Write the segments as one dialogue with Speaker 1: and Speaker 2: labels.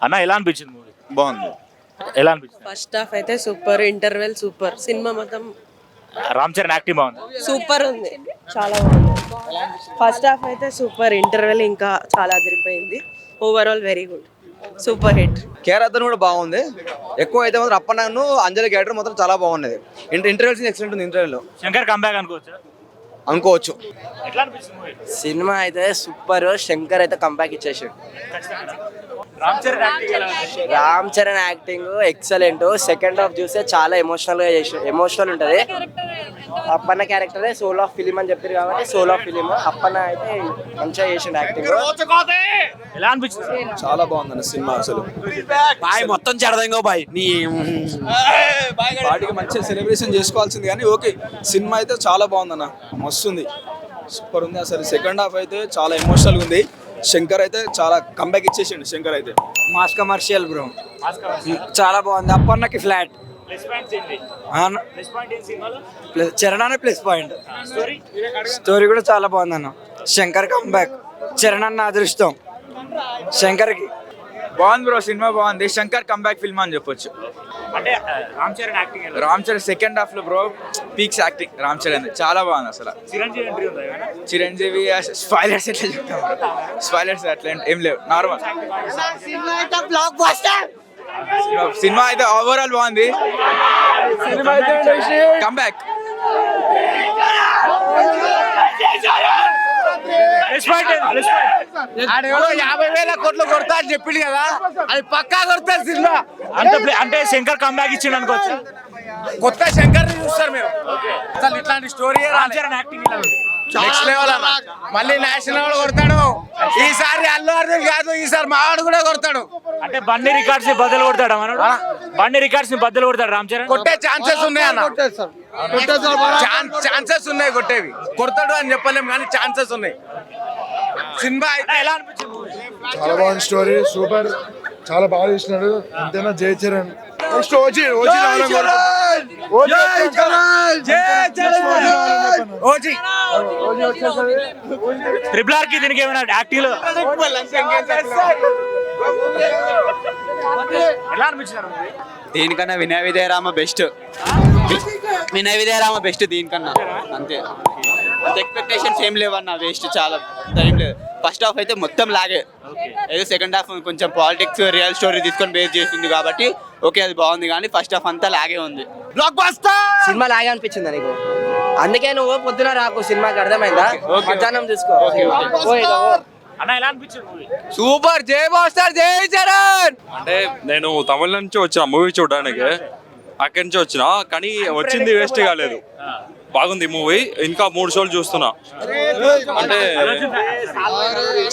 Speaker 1: అన్న ఎలా అనిపించింది మూవీ?
Speaker 2: బాగుంది.
Speaker 1: ఎలా అనిపించింది?
Speaker 3: ఫస్ట్ హాఫ్ అయితే సూపర్, ఇంటర్వెల్ సూపర్, సినిమా మొత్తం
Speaker 1: రామ్ చరణ్ యాక్టింగ్ బాగుంది.
Speaker 3: సూపర్ ఉంది, చాలా బాగుంది. ఫస్ట్ హాఫ్ అయితే సూపర్, ఇంటర్వెల్ ఇంకా చాలా అదిరిపోయింది. Overall very good, super hit.
Speaker 4: Kerala కూడా బాగుంది. ఎక్కువ అయితే మాత్రం అప్పన్నాను అంజలి క్యారెక్టర్ మాత్రం చాలా బాగున్నది. ఇంటర్వెల్ ఎక్సలెంట్ ఉంది. ఇంటర్వెల్లో
Speaker 1: శంకర్ కంబ్యాక్ అనుకోవచ్చు. ఎట్లా అనిపించింది మూవీ?
Speaker 5: సినిమా అయితే సూపర్. శంకర్ అయితే కంబ్యాక్ ఇచ్చేసాడు.
Speaker 1: రామ్ చరణ్ యాక్టింగ్ ఎలా ఉంది?
Speaker 5: Ram Charan acting excellent. Second half చూస్తే చాలా ఎమోషనల్ ఉంటది. అప్పన్న క్యారెక్టరే సోల్ ఆఫ్ ఫిలిం అని చెప్పారు కాబట్టి సోల్ ఆఫ్ ఫిలిం. అప్పన్న అయితే మంచిగా చేసిండు యాక్టింగ్.
Speaker 1: ఎలా అనిపించింది?
Speaker 2: చాలా బాగుందన్న సినిమా. అసలు
Speaker 4: బాయ్ మొత్తం చెడదంగో బాయ్ నీ
Speaker 2: వాటికి మంచిగా సెలబ్రేషన్ చేసుకోవాల్సింది కానీ ఓకే. సినిమా అయితే చాలా బాగుందన్న, మస్తుంది, సూపర్ ఉంది. అసలు సెకండ్ హాఫ్ అయితే చాలా ఎమోషనల్ ఉంది. శంకర్ అయితే చాలా కంబ్యాక్ ఇచ్చేసిండు. శంకర్ అయితే
Speaker 4: మాస్ కమర్షియల్ బ్రో, చాలా బాగుంది. అప్పన్నకి ఫ్లాట్
Speaker 1: ప్లస్ పాయింట్స్ ఏంటి? ప్లస్ పాయింట్ ఏంటి సినిమాలో?
Speaker 4: చరణ్ అనే ప్లస్ పాయింట్.
Speaker 1: స్టోరీ
Speaker 4: స్టోరీ కూడా చాలా బాగుంది అన్న. శంకర్ కంబ్యాక్, చరణ్ అన్న అదృష్టం శంకర్కి.
Speaker 2: బాగుంది బ్రో, సినిమా బాగుంది. శంకర్ కంబ్యాక్ ఫిల్మ్ అని చెప్పొచ్చు.
Speaker 1: అంటే రామ్ చరణ్ యాక్టింగ్ ఎలా?
Speaker 2: రామ్ చరణ్ సెకండ్ హాఫ్ లో bro peaks acting. Ram Charan చాలా బాగుంది అసలు.
Speaker 1: చిరంజీవి ఎంట్రీ ఉందా ఏమైనా?
Speaker 2: చిరంజీవి స్పాయిలర్స్ ఎట్లా చెప్తాం బ్రో? స్పాయిలర్స్ అట్లా ఏం లేవు, నార్మల్. సినిమా అయితే ఓవరాల్ బాగుంది. కంబ్యాక్.
Speaker 1: ప్లస్ పాయింట్ ఏంటి? ప్లస్ పాయింట్
Speaker 4: 50,000 కోట్లు కొడతా అని చెప్పింది కదా, అది పక్కా కొడతారు సినిమా.
Speaker 1: అంటే శంకర్ కంబ్యాక్ ఇచ్చిండు అనుకోవచ్చు.
Speaker 4: కొత్త శంకర్ చూస్తారు మీరు. అసలు ఇట్లాంటి స్టోరీ
Speaker 1: రామ్ చరణ్ యాక్టింగ్ ఎలా ఉంది?
Speaker 4: నెక్స్ట్ లెవెల్ అన్న. మళ్ళీ నేషనల్ కొడతాడు. ఈసారి అల్లు అర్జున్ కాదు, ఈసారి మావాడు కూడా కొడతాడు.
Speaker 1: అంటే బండి రికార్డ్స్ ని బద్దలు కొడతాడు మనోడు. బండి రికార్డ్స్ ని బద్దలు కొడతాడు రామ్ చరణ్.
Speaker 4: కొట్టే ఛాన్సెస్ ఉన్నాయి అన్న, ఛాన్సెస్ ఉన్నాయి కొట్టేవి. కొడతాడు అని చెప్పలేం కానీ ఛాన్సెస్ ఉన్నాయి. సినిమా అయితే
Speaker 1: ఎలా అనిపించింది మూవీ?
Speaker 6: చాలా బాగుంది. స్టోరీ సూపర్, చాలా బాగా చేసినాడు. అంతేనా జై Charan. Next OG
Speaker 1: triple R కి దీనికి ఏమైనా యాక్టింగ్ లో ఎలా అనిపించారు?
Speaker 7: దీనికన్నా వినయ విజయరామ బెస్ట్. వినయ విజయరామ బెస్ట్ దీనికన్నా. అంతే, అంత ఎక్స్పెక్టేషన్స్ ఏం లేవన్నా. వేస్ట్, చాలా ఏం లేదు. ఫస్ట్ హాఫ్ అయితే మొత్తం లాగే. ఏదో సెకండ్ హాఫ్ కొంచెం పాలిటిక్స్ రియల్ స్టోరీ తీసుకొని బేస్ చేసింది కాబట్టి ఓకే అది బాగుంది, కానీ ఫస్ట్ హాఫ్ అంతా లాగే ఉంది.
Speaker 5: సినిమా లాగే అనిపించింది నీకు, అందుకే నువ్వు పొద్దున రాకు. సినిమాకి అర్థమైందా? మధ్యాహ్నం తీసుకో.
Speaker 1: అన్న ఎలా అనిపించింది మూవీ?
Speaker 4: సూపర్. జై మాస్టర్, జై చరణ్.
Speaker 8: అంటే నేను తమిళ నుంచి వచ్చిన మూవీ చూడడానికి, అక్కడి నుంచి వచ్చిన, కానీ వచ్చింది వేస్ట్ కాలేదు. బాగుంది మూవీ. ఇంకా 3 షోలు చూస్తున్నా. అంటే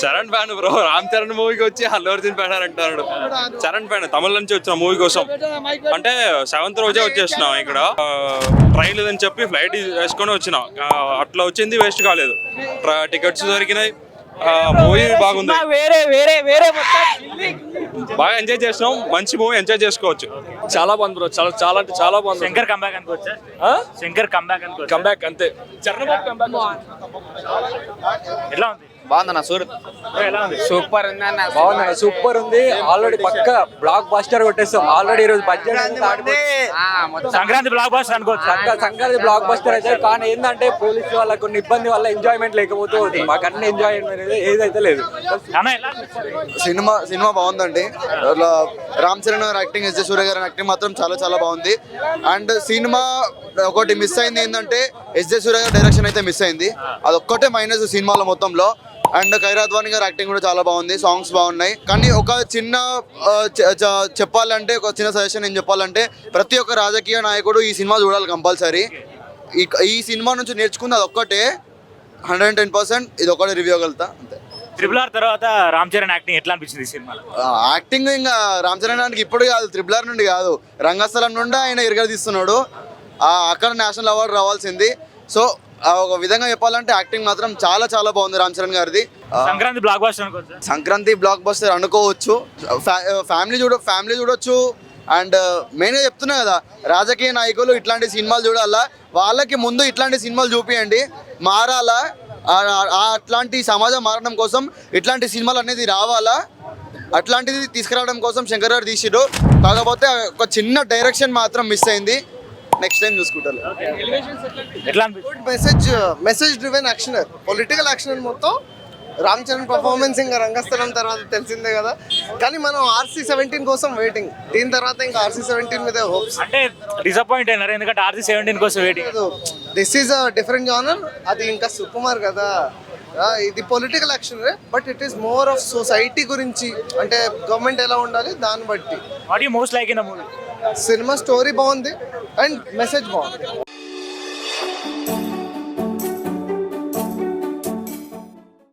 Speaker 8: చరణ్ ఫ్యాన్ బ్రో. రామ్ చరణ్ మూవీకి వచ్చి అల్లు అర్జున్ ఫ్యాన్ అంటాడు. చరణ్ ఫ్యాన్. తమిళ నుంచి వచ్చిన మూవీ కోసం. అంటే 7th రోజే వచ్చేసిన. ఇక్కడ ట్రైన్ లేదని చెప్పి ఫ్లైట్ వేసుకొని వచ్చిన. అట్లా వచ్చింది వేస్ట్ కాలేదు. టికెట్స్ దొరికినాయి. మూవీ బాగుంది.
Speaker 5: వేరే వేరే వేరే
Speaker 8: బాగా ఎంజాయ్ చేసినాం. మంచి మూవీ, ఎంజాయ్ చేసుకోవచ్చు. చాలా బాగుంది బ్రో. చాలా చాలా అంటే చాలా బాగుంది.
Speaker 1: శంకర్ కంబ్యాక్ అనుకోవచ్చా? శంకర్ కంబ్యాక్ అనుకోవచ్చు.
Speaker 8: కంబ్యాక్ అంతే. చరణ్ కంబ్యాక్
Speaker 1: ఎలా ఉంది?
Speaker 4: బాగుందన్న.
Speaker 1: ఎలా ఉంది?
Speaker 4: సూపర్ ఉంది అన్న.
Speaker 5: బాగుంది, సూపర్ ఉంది. ఆల్రెడీ పక్క బ్లాక్ బస్టర్ కొట్టేస్తాం. ఆల్రెడీ ఈరోజు బడ్జెట్
Speaker 1: సంక్రాంతి బ్లాక్ బస్టర్ అనుకోవచ్చు.
Speaker 5: సంక్రాంతి బ్లాక్ బస్టర్ అయితే. కానీ ఏంటంటే పోలీసు వాళ్ళ కొన్ని ఇబ్బంది వల్ల ఎంజాయ్మెంట్ లేకపోతే మాకు అన్ని ఎంజాయ్మెంట్ ఏదైతే లేదు.
Speaker 1: అన్న ఎలా అనిపించింది?
Speaker 9: సినిమా బాగుందండి. రామ్ చరణ్ గారి యాక్టింగ్, ఎస్ జే సూర్య గారి యాక్టింగ్ మాత్రం చాలా చాలా బాగుంది. అండ్ సినిమా ఒకటి మిస్ అయింది ఏంటంటే ఎస్ జే సూర్య గారి డైరెక్షన్ అయితే మిస్ అయింది. అదొక్కటే మైనస్ సినిమాలో మొత్తంలో. అండ్ ఖైరాద్వాని గారి యాక్టింగ్ కూడా చాలా బాగుంది. సాంగ్స్ బాగున్నాయి. కానీ ఒక చిన్న చెప్పాలంటే, ఒక చిన్న సజెషన్ ఏం చెప్పాలంటే, ప్రతి ఒక్క రాజకీయ నాయకుడు ఈ సినిమా చూడాలి కంపల్సరీ. ఈ సినిమా నుంచి నేర్చుకుంది అదొక్కటే. 110% ఇది ఒకటే రివ్యూ అవ్వగలుగుతా అంతే.
Speaker 1: ట్రిపుల్ ఆర్ తర్వాత రామ్ చరణ్ యాక్టింగ్ ఎట్లా అనిపించింది ఈ సినిమాలో?
Speaker 9: యాక్టింగ్ ఇంకా రామ్ చరణ్ గారికి ఇప్పుడు కాదు, ట్రిపుల్ ఆర్ నుండి కాదు, రంగస్థలం నుండి ఆయన ఎరగదీస్తున్నాడు. అక్కడ నేషనల్ అవార్డు రావాల్సింది. సో ఒక విధంగా చెప్పాలంటే యాక్టింగ్ మాత్రం చాలా చాలా బాగుంది రామ్ చరణ్ గారిది.
Speaker 1: సంక్రాంతి బ్లాక్ బస్టర్ అనుకోవచ్చు.
Speaker 9: సంక్రాంతి బ్లాక్ బస్టర్ అనుకోవచ్చు. ఫ్యామిలీ చూడొచ్చు. అండ్ మెయిన్గా చెప్తున్నా కదా, రాజకీయ నాయకులు ఇట్లాంటి సినిమాలు చూడాలా. వాళ్ళకి ముందు ఇట్లాంటి సినిమాలు చూపియండి, మారాలా. అట్లాంటి సమాజం మారడం కోసం ఇట్లాంటి సినిమాలు అనేది రావాలా. అట్లాంటిది తీసుకురావడం కోసం శంకర్ గారు తీసిరు. కాకపోతే ఒక చిన్న డైరెక్షన్ మాత్రం మిస్ అయింది. నెక్స్ట్ టైం చూసుకుంటారు.
Speaker 1: ఎట్లా అనిపిస్తుంది?
Speaker 10: మెసేజ్ డ్రివెన్ యాక్షనర్, పొలిటికల్ యాక్షనర్ మొత్తం. రామ్ చరణ్ పర్ఫార్మెన్స్ ఇంకా రంగస్థలం తర్వాత తెలిసిందే కదా, కానీ మనం RC-17 కోసం వెయిటింగ్. దీని తర్వాత ఇంకా RC-17 మీద హోప్స్.
Speaker 1: అంటే డిసప్పాయింట్ అయినారు ఎందుకంటే RC-17 కోసం waiting.
Speaker 10: This is a different genre. అది ఇంకా సుకుమార్ కదా, ఇది పొలిటికల్ యాక్షనరే, but it is more of society గురించి, అంటే గవర్నమెంట్ ఎలా ఉండాలి దాన్ని బట్టి.
Speaker 1: What you most like in the movie?
Speaker 10: Cinema story బాగుంది అండ్ మెసేజ్ బాగుంది.